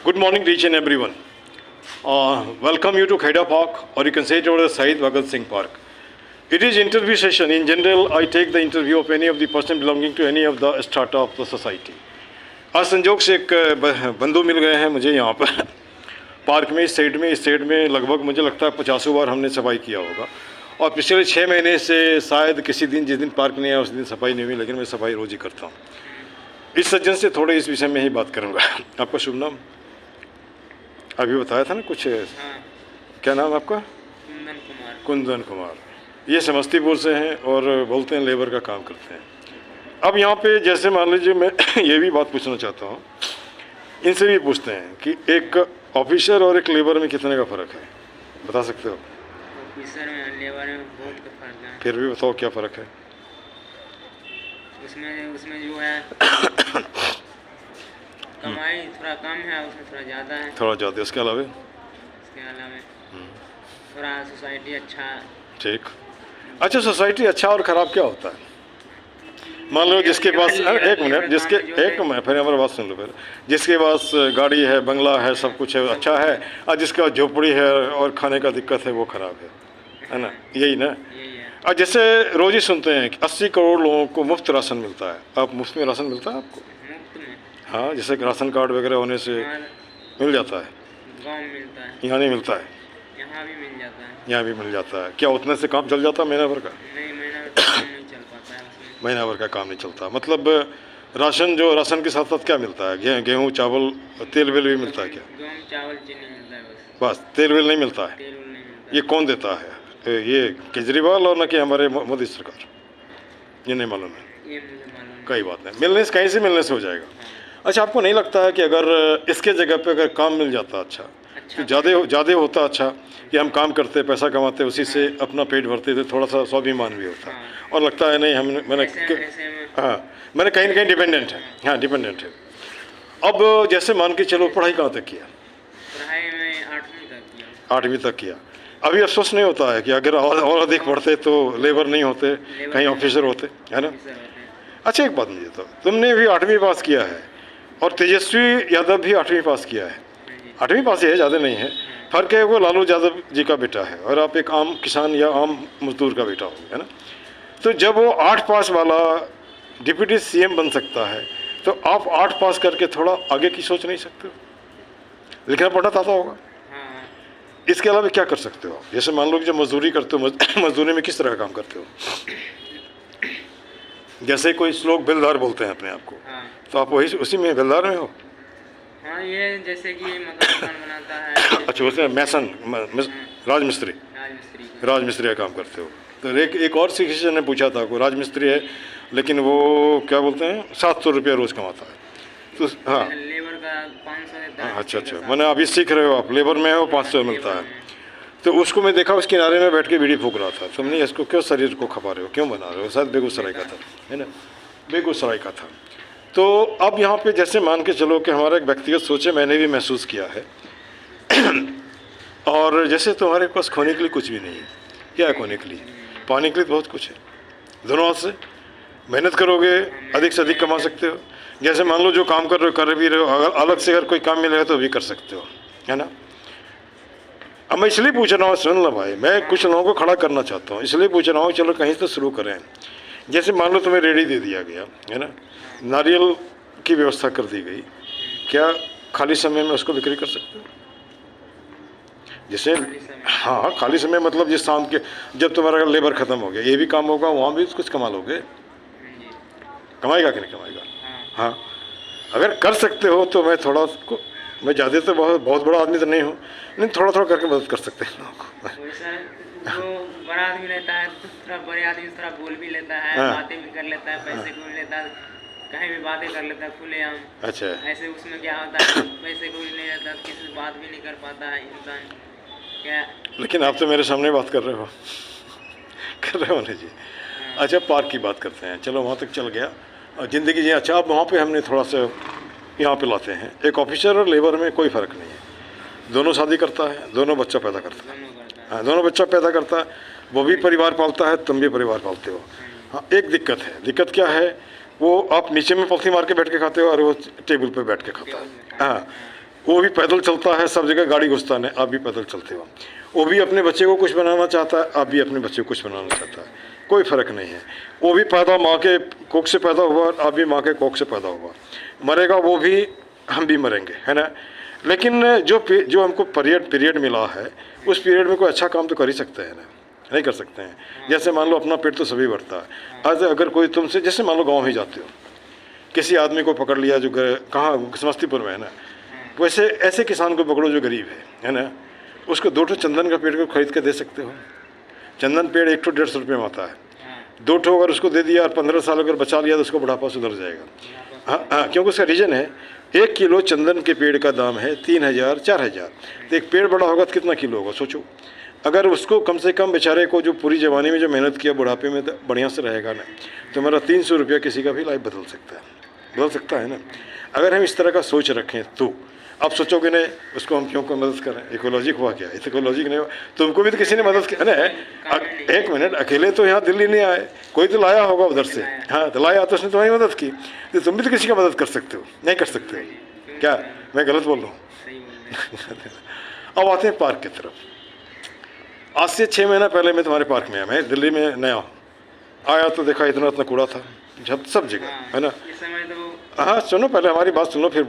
Good morning to each and everyone. Welcome you to Khaida Park, or you can say it over the Shahid Bhagat Singh Park. It is interview session. In general, I take the interview of any of the person belonging to any of the strata of the society. आज संजोग से एक बंधु मिल गए हैं मुझे यहाँ पर पार्क में, इस साइड में लगभग मुझे लगता है 50 बार हमने सफाई किया होगा। और पिछले 6 महीने से शायद किसी दिन जिस दिन पार्क नहीं आया उस दिन सफाई नहीं हुई, लेकिन मैं सफाई रोज़ ही करता हूँ। इस सज्जन से थोड़े इस विषय में ही बात करूँगा। आपका शुभ नाम? अभी बताया था ना कुछ। हाँ। क्या नाम आपका? कुंदन कुमार। कुंदन कुमार। ये समस्तीपुर से हैं और बोलते हैं लेबर का काम करते हैं। अब यहाँ पे जैसे मान लीजिए मैं ये भी बात पूछना चाहता हूँ, इनसे भी पूछते हैं कि एक ऑफिसर और एक लेबर में कितने का फ़र्क है, बता सकते हो? ऑफिसर में लेबर में बहुत का फर्क है। फिर भी बताओ क्या फ़र्क है? उसमें जो है कमाई थोड़ा कम है, उसमें थोड़ा ज़्यादा है। थोड़ा ज़्यादा। इसके अलावा थोड़ा सोसाइटी अच्छा। ठीक। अच्छा, सोसाइटी अच्छा और ख़राब क्या होता है? मान लो जिसके पास एक मिनट फिर हमारी बात सुन लो। फिर जिसके पास गाड़ी है, बंगला है, सब कुछ है, अच्छा है, और जिसके पास झोपड़ी है और खाने का दिक्कत है वो ख़राब है ना? यही ना? और जैसे रोज़ ही सुनते हैं कि 80 करोड़ लोगों को मुफ्त राशन मिलता है। आप मुफ्त में राशन मिलता है आपको? मुफ्त में? हाँ, जैसे राशन कार्ड वगैरह होने से मिल जाता है। गाँव में मिलता है, यहाँ नहीं मिलता है। यहाँ भी मिल जाता है। यहाँ भी मिल जाता है। क्या उतने से काम चल जाता है महीना भर का? नहीं, महीना भर का काम नहीं चल पाता है उसमें। महीना भर का काम नहीं चलता। मतलब राशन के साथ साथ क्या मिलता है? गेहूँ, चावल, तेल वेल भी मिलता है क्या? गेहूँ, चावल, चीनी मिलता है बस तेल वेल नहीं मिलता है। तेल नहीं मिलता। ये कौन देता है? ये केजरीवाल और न कि हमारे मोदी सरकार? ये नहीं मालूम है। ये मुझे मालूम। कई बात नहीं, मिलने से कहीं से मिलने से हो जाएगा। अच्छा, आपको नहीं लगता है कि अगर इसके जगह पे अगर काम मिल जाता अच्छा तो ज़्यादा होता अच्छा कि हम काम करते, पैसा कमाते, उसी से अपना पेट भरते थे, थोड़ा सा स्वाभिमान भी होता। और लगता है नहीं मैंने कहीं ना कहीं डिपेंडेंट है। हाँ, डिपेंडेंट है। अब जैसे मान के चलो, पढ़ाई कहाँ तक किया? पढ़ाई में 8वीं तक किया। 8वीं तक किया। अभी अफसोस नहीं होता है कि अगर और अधिक पढ़ते तो लेबर नहीं होते, कहीं ऑफिसर होते, है ना? अच्छा, एक बात मुझे तो, तुमने भी 8वीं पास किया है और तेजस्वी यादव भी 8वीं पास किया है। 8वीं पास ही है, ज़्यादा नहीं है। फ़र्क है वो लालू यादव जी का बेटा है और आप एक आम किसान या आम मजदूर का बेटा हो, है ना? तो जब वो 8 पास वाला डिप्टी सीएम बन सकता है तो आप 8 पास करके थोड़ा आगे की सोच नहीं सकते हो? लिखना पढ़ना आता होगा। इसके अलावा क्या कर सकते हो? जैसे मान लो कि जब मजदूरी करते हो, मजदूरी में किस तरह का काम करते हो? जैसे कोई लोग बेलदार बोलते हैं अपने आप को, तो आप वही उसी में बेलदार में हो? हाँ, ये जैसे कि मकान बनाता है। अच्छा, वैसे मैसन, राजमिस्त्री का काम करते हो। तो एक और शिक्षक ने पूछा था, कोई राजमिस्त्री है लेकिन वो क्या बोलते हैं 700 रुपया रोज़ कमाता है। तो हाँ, लेबर का 500 देता है। अच्छा, मैंने अभी सीख रहे हो आप, लेबर में हो, 500 मिलता है। तो उसको मैं देखा, उस किनारे में बैठ के बीड़ी फूक रहा था। तुमने इसको क्यों शरीर को खपा रहे हो, क्यों बना रहे हो? शायद बेगूसराय का था, है ना? बेगूसराय का था। तो अब यहाँ पे जैसे मान के चलो कि हमारा एक व्यक्तिगत सोच है, मैंने भी महसूस किया है और जैसे तुम्हारे पास खोने के लिए कुछ भी नहीं है। क्या है खोने के लिए? पाने के लिए बहुत कुछ है। दोनों हाथ से मेहनत करोगे अधिक से अधिक कमा सकते हो। जैसे मान लो जो काम कर रहे हो, कर भी रहे हो, अगर अलग से अगर कोई काम मिलेगा तो भी कर सकते हो, है ना? अब मैं इसलिए पूछ रहा हूँ, सुन लो भाई, मैं कुछ लोगों को खड़ा करना चाहता हूँ, इसलिए पूछ रहा हूँ, चलो कहीं से शुरू करें। जैसे मान लो तुम्हें रेडी दे दिया गया, है ना? नारियल की व्यवस्था कर दी गई, क्या खाली समय में उसको बिक्री कर सकते हो? जैसे हाँ, खाली समय मतलब जिस शाम के जब तुम्हारा लेबर ख़त्म हो गया, ये भी काम होगा, वहाँ भी कुछ कमा लोगे। कमाएगा कि नहीं कमाएगा? हाँ, अगर कर सकते हो तो मैं थोड़ा उसको, मैं ज़्यादा तो बहुत बड़ा आदमी तो नहीं हूँ, लेकिन थोड़ा थोड़ा करके मदद कर सकते हैं लोगों को। जो बड़ा आदमी रहता है तो थोड़ा बड़े आदमी थोड़ा बोल भी लेता है, बातें भी कर लेता है, पैसे को भी लेता है, कहीं भी बातें कर लेता है खुलेआम। अच्छा, ऐसे उसमें क्या होता है, पैसे को भी नहीं रहता, किसी से बात भी नहीं कर पाता है इंसान क्या। लेकिन आप तो मेरे सामने बात कर रहे हो कर रहे हो ना जी। अच्छा, पार्क की बात करते हैं, चलो वहाँ तक चल गया ज़िंदगी जी। अच्छा, अब वहाँ पे हमने थोड़ा सा यहाँ पे लाते हैं, एक ऑफिसर और लेबर में कोई फ़र्क नहीं है, दोनों शादी करता है, दोनों बच्चा पैदा करता है। हाँ, दोनों बच्चा पैदा करता है, वो भी परिवार पालता है, तुम भी परिवार पालते हो। हाँ, एक दिक्कत है। दिक्कत क्या है? वो आप नीचे में पलथी मार के बैठ के खाते हो और वो टेबल पे बैठ के खाता है। हाँ, वो भी पैदल चलता है, सब जगह गाड़ी घुसता है, आप भी पैदल चलते हो। वो भी अपने बच्चे को कुछ बनाना चाहता है, आप भी अपने बच्चे को कुछ बनाना चाहता है, कोई फ़र्क नहीं है। वो भी पैदा माँ के कोख से पैदा हुआ, आप भी माँ के कोख से पैदा हुआ, मरेगा वो भी, हम भी मरेंगे, है ना। लेकिन जो हमको पीरियड मिला है, उस पीरियड में कोई अच्छा काम तो कर ही सकते हैं ना, नहीं कर सकते हैं। जैसे मान लो अपना पेट तो सभी भरता है। आज अगर कोई तुमसे, जैसे मान लो गाँव ही जाते हो, किसी आदमी को पकड़ लिया जो कहाँ समस्तीपुर में है ना, वैसे ऐसे किसान को पकड़ो जो गरीब है ना, उसको 2 ठो चंदन का पेड़ को खरीद के दे सकते हो। चंदन पेड़ 1 ठो 150 रुपये में आता है, 2 ठो अगर उसको दे दिया और 15 साल अगर बचा लिया तो उसको बुढ़ापा सुधर जाएगा। हाँ, क्योंकि उसका रीज़न है 1 किलो चंदन के पेड़ का दाम है 3000 4000। तो एक पेड़ बड़ा होगा तो कितना किलो होगा सोचो। अगर उसको कम से कम बेचारे को जो पूरी जवानी में जो मेहनत किया, बुढ़ापे में तो बढ़िया से रहेगा ना, तो मेरा 300 रुपया किसी का भी लाइफ बदल सकता है ना। अगर हम इस तरह का सोच रखें तो आप सोचोगे नहीं उसको हम क्यों मदद करें, इकोलॉजी हुआ क्या, इकोलॉजी नहीं हुआ, तुमको भी तो किसी ने मदद की ना। 1 मिनट, अकेले तो यहाँ दिल्ली नहीं आए, कोई तो लाया होगा उधर से, हाँ तो लाया तो उसने तुम्हारी मदद की, तो तुम भी तो किसी का मदद कर सकते हो, नहीं कर सकते हो क्या? मैं गलत बोल रहा हूँ? अब आते हैं पार्क की तरफ। आज से 6 महीना पहले मैं तुम्हारे पार्क में आया, मैं दिल्ली में नया आया तो देखा इतना कूड़ा था सब जगह, है ना। हाँ सुनो, पहले हमारी बात सुनो फिर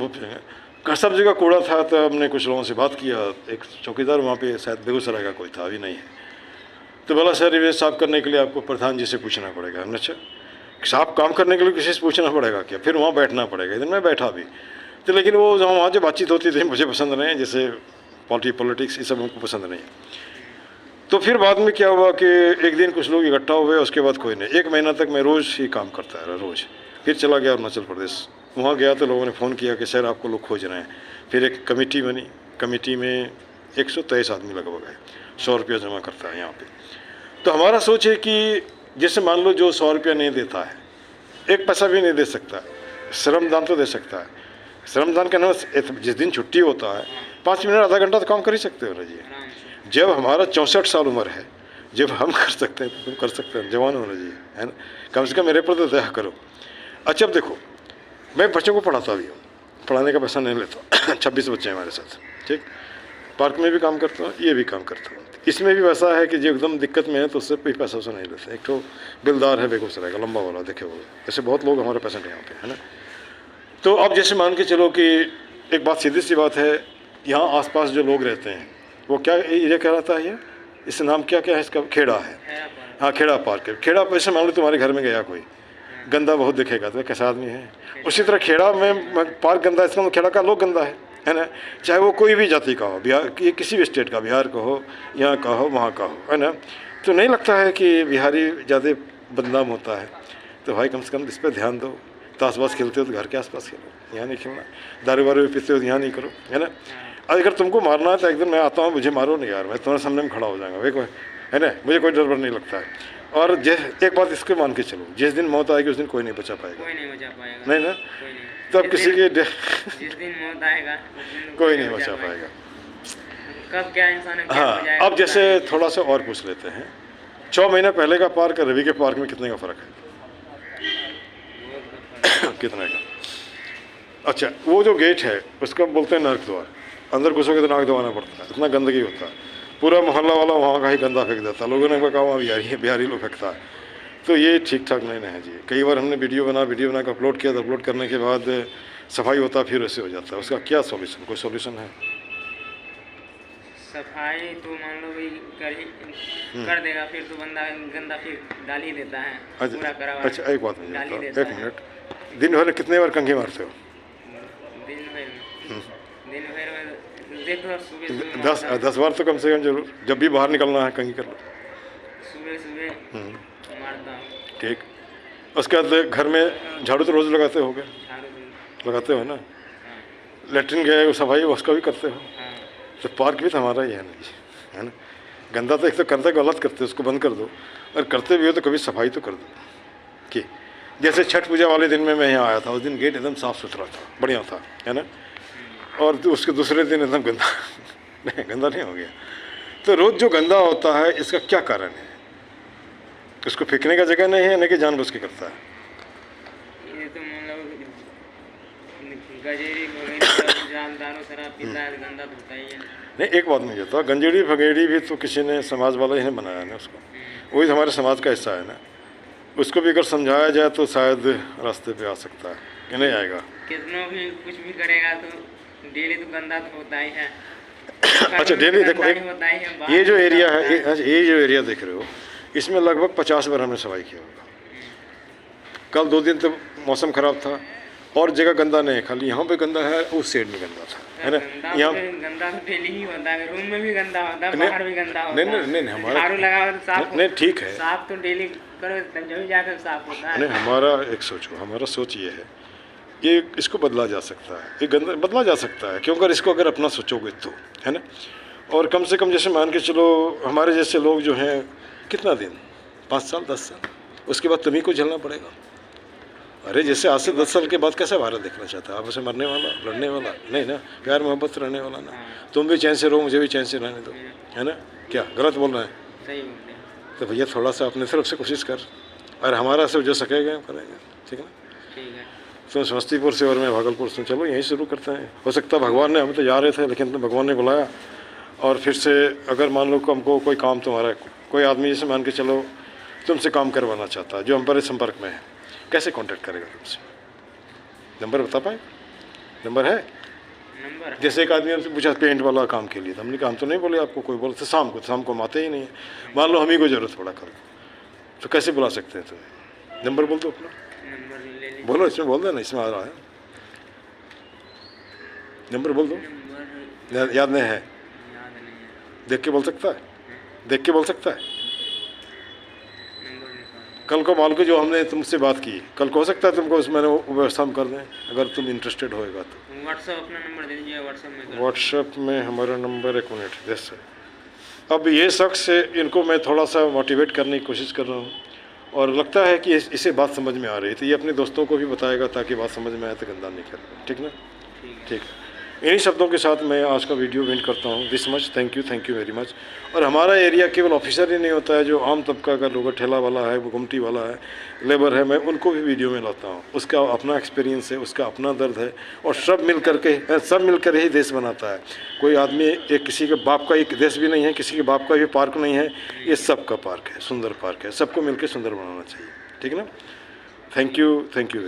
सब जगह कूड़ा था। तो हमने कुछ लोगों से बात किया, एक चौकीदार वहाँ पे शायद बेगूसराय का कोई था, अभी नहीं है, तो बोला सर ये साफ़ करने के लिए आपको प्रधान जी से पूछना पड़ेगा। हमने अच्छा साफ काम करने के लिए किसी से पूछना पड़ेगा क्या? फिर वहाँ बैठना पड़ेगा। इधर मैं बैठा भी तो, लेकिन वो जहाँ वहाँ जो बातचीत होती थी मुझे पसंद नहीं, जैसे पॉलिटिक्स ये सब हमको पसंद नहीं। तो फिर बाद में क्या हुआ कि एक दिन कुछ लोग इकट्ठा हुए, उसके बाद कोई नहीं। 1 महीना तक मैं रोज़ ही काम करता रहा, रोज़। फिर चला गया अरुणाचल प्रदेश, वहाँ गया तो लोगों ने फ़ोन किया कि सर आपको लोग खोज रहे हैं। फिर एक कमेटी बनी, कमेटी में 123 आदमी लगभग है, 100 रुपया जमा करता है यहाँ पे। तो हमारा सोच है कि जैसे मान लो जो 100 रुपया नहीं देता है, 1 पैसा भी नहीं दे सकता, श्रमदान तो दे सकता है। श्रमदान का नाम, जिस दिन छुट्टी होता है 5 मिनट आधा घंटा तो काम कर ही सकते हो ना जी। जब हमारा 64 साल उम्र है, जब हम कर सकते हैं तो तुम कर सकते हो, जवान होना चाहिए, है ना। कम से कम मेरे पर तो दया करो। अच्छा अब देखो, मैं बच्चों को पढ़ाता भी हूँ, पढ़ाने का पैसा नहीं लेता। 26 बच्चे हैं हमारे साथ, ठीक। पार्क में भी काम करता हूँ, ये भी काम करता हूँ। इसमें भी वैसा है कि जो एकदम दिक्कत में है तो उससे कोई पैसा नहीं लेते। एक तो बिलदार है बेगूसराय का, लंबा वाला, देखे हुए, ऐसे बहुत लोग हमारे पेशेंट यहाँ पे, है ना। तो अब जैसे मान के चलो कि एक बात, सीधी सी बात है, यहाँ आसपास जो लोग रहते हैं वो क्या एरिया कहलाता है, ये इसका नाम क्या है इसका? खेड़ा है। हाँ, खेड़ा पार्क है। खेड़ा पैसे मान लो तुम्हारे घर में गया कोई, गंदा बहुत दिखेगा तो कैसा आदमी है। उसी तरह खेड़ा में पार्क गंदा, इसका खेड़ा का लोग गंदा है ना। चाहे वो कोई भी जाति का हो, बिहार किसी भी स्टेट का, बिहार का हो, यहाँ का हो, वहाँ का हो, है ना। तो नहीं लगता है कि बिहारी ज़्यादा बदनाम होता है। तो भाई कम से कम इस पर ध्यान दो। ताशबाज खेलते हो तो घर के आसपास खेलो, यहाँ नहीं खेलना। दारू वारू पीते हो तो यहाँ नहीं करो, है ना। अगर तुमको मारना है तो एक दिन मैं आता हूँ, मुझे मारो नहीं यार, मैं तुम्हारे सामने में खड़ा हो जाऊँगा, भाई, है ना। मुझे कोई डर नहीं लगता है। और एक बात इसको मान के चलो, जिस दिन मौत आएगी उस दिन कोई नहीं बचा पाएगा, कोई नहीं बचा पाएगा, नहीं ना। कोई नहीं। तो अब किसी के जिस दिन मौत आएगा कोई नहीं बचा पाएगा। कब क्या इंसान है, क्या हाँ, हो जाएगा, अब जैसे थोड़ा सा और पूछ लेते हैं, 6 महीना पहले का पार्क और रवि के पार्क में कितने का फ़र्क है? कितने का? अच्छा, वो जो गेट है उसका बोलते हैं नर्क द्वार। अंदर घुसोगे तो नाक दबाना पड़ता है, इतना गंदगी होता है। पूरा मोहल्ला वाला वहाँ का ही गंदा फेंक देता है। लोगों ने कहा वहाँ बिहारी लोग फेंकता है। तो ये ठीक ठाक नहीं है जी। कई बार हमने वीडियो बना के अपलोड किया, तो अपलोड करने के बाद सफाई होता फिर ऐसे हो जाता है। उसका क्या सॉल्यूशन, कोई सॉल्यूशन है? सफाई तो मान लो भी कर देगा, फिर तो बंदा गंदा फिर डाल ही देता है। पूरा करा हुआ। अच्छा एक बात मुझे बताओ, 1 मिनट, दिन भर कितने बार कंघी मारते हो? दिन भर में देखो, सुबह 10 बार तो कम से कम जरूर, जब भी बाहर निकलना है कंघी कर लो। सुबह मारता हूँ, ठीक। उसके बाद घर में झाड़ू तो रोज़ लगाते हो गए, लगाते हो ना। लेटरिन गए वो सफाई उसका भी करते हो। तो पार्क भी तो हमारा ही है ना जी, है ना। गंदा तो एक तो करते गलत करते, उसको बंद कर दो, और करते भी हो तो कभी सफाई तो कर दो। कि जैसे छठ पूजा वाले दिन में मैं यहाँ आया था, उस दिन गेट एकदम साफ़ सुथरा था, बढ़िया था, है ना। और उसके दूसरे दिन एकदम गंदा नहीं, गंदा नहीं हो गया। तो रोज़ जो गंदा होता है इसका क्या कारण है? उसको फेंकने का जगह नहीं है, न कि जानबूझ के करता है। ये तो मतलब गजेरी वगैरह जानता दारू शराब पीता है गंदा तो होता ही है। नहीं, एक बात नहीं कहता, गंजेड़ी फगेड़ी भी तो किसी ने समाज वाला ही ने बनाया ना उसको, वही तो हमारे समाज का हिस्सा है ना। उसको भी अगर समझाया जाए तो शायद रास्ते पे आ सकता है, कि नहीं आएगा। कितनों भी कुछ भी करेगा तो डेली तो गंदा तो होता ही है। अच्छा डेली देखो, होता ही है, ये जो एरिया है, ये जो एरिया देख रहे हो, इसमें लगभग 50 बार हमने सफाई किया होगा। कल 2 दिन तो मौसम ख़राब था और जगह गंदा नहीं है, खाली यहाँ पे गंदा है, उस साइड में गंदा था, है ना। यहाँ गंदा तो डेली ही होता है, रूम में भी गंदा होता है, बाहर भी गंदा होता है। नहीं हमारा झाड़ू लगा तो साफ, नहीं ठीक है, साफ तो डेली करो तब जब जाकर साफ होता है। नहीं हमारा एक सोचो, हमारा सोच ये है, ये इसको बदला जा सकता है, ये गंदा बदला जा सकता है क्यों, अगर इसको अगर अपना सोचोगे तो, है ना। और कम से कम जैसे मान के चलो, हमारे जैसे लोग जो हैं कितना दिन, 5 साल 10 साल, उसके बाद तुम्ही को झेलना पड़ेगा। अरे जैसे आज से 10 साल के बाद कैसा भारत देखना चाहता है, आपसे मरने वाला, लड़ने वाला नहीं ना, प्यार मोहब्बत रहने वाला ना। तुम भी चैन से रहो, मुझे भी चैन से रहने दो, है ना। क्या गलत बोल रहे हैं? सही बोलते हैं। तो भैया थोड़ा सा अपने तरफ से कोशिश कर, और हमारा सब जो सकेगा करेंगे, ठीक है ना। ठीक है। तुम समस्तीपुर से और मैं भागलपुर से, चलो यहीं शुरू करते हैं। हो सकता है भगवान ने, हम तो जा रहे थे लेकिन भगवान ने बुलाया, और फिर से अगर मान लो हमको कोई काम तुम्हारा, कोई आदमी जैसे मान के चलो तुमसे काम करवाना चाहता है, जो हमारे संपर्क में है, कैसे कांटेक्ट करेगा तुमसे? नंबर बता पाए? नंबर है? नंबर जैसे एक आदमी हमसे पूछा पेंट वाला काम के लिए, तो हमने कहा हम तो नहीं बोले आपको, कोई बोलते शाम को हम आते ही नहीं है, मान लो हम ही को जरूरत पड़ा कर, तो कैसे बुला सकते हैं तुम्हें? नंबर बोल दो अपना, नंबर ले लीजिए। बोलो, इसमें बोल देना, इसमें आ रहा है नंबर, बोल दो। नंबर याद नहीं है? याद नहीं है। देख के बोल सकता है? देख के बोल सकता है? नंबर निकाल। कल को मान के जो हमने तुमसे बात की, कल को हो सकता है तुमको उसमें वो व्यवस्था हम कर दें, अगर तुम इंटरेस्टेड होएगा तो। व्हाट्सएप अपना नंबर दे दीजिए, व्हाट्सएप में कर। व्हाट्सएप में हमारा नंबर, 1 मिनट जैसे। अब ये शख्स इनको मैं थोड़ा सा मोटिवेट करने की कोशिश कर रहा हूँ, और लगता है कि इसे बात समझ में आ रही थी, ये अपने दोस्तों को भी बताएगा ताकि बात समझ में आए तो गंदा नहीं करेगा, ठीक ना। ठीक है, इन्हीं शब्दों के साथ मैं आज का वीडियो एंड करता हूँ। This much, thank you very much. और हमारा एरिया केवल ऑफिसर ही नहीं होता है, जो आम तबका का लोग, ठेला वाला है, गुमटी वाला है, लेबर है, मैं उनको भी वीडियो में लाता हूँ। उसका अपना एक्सपीरियंस है, उसका अपना दर्द है, और सब मिलकर ही देश बनाता है। कोई आदमी, एक किसी के बाप का एक देश भी नहीं है, किसी के बाप का भी पार्क नहीं है, ये सबका पार्क है, सुंदर पार्क है, सबको मिलकर सुंदर बनाना चाहिए, ठीक है ना। Thank you.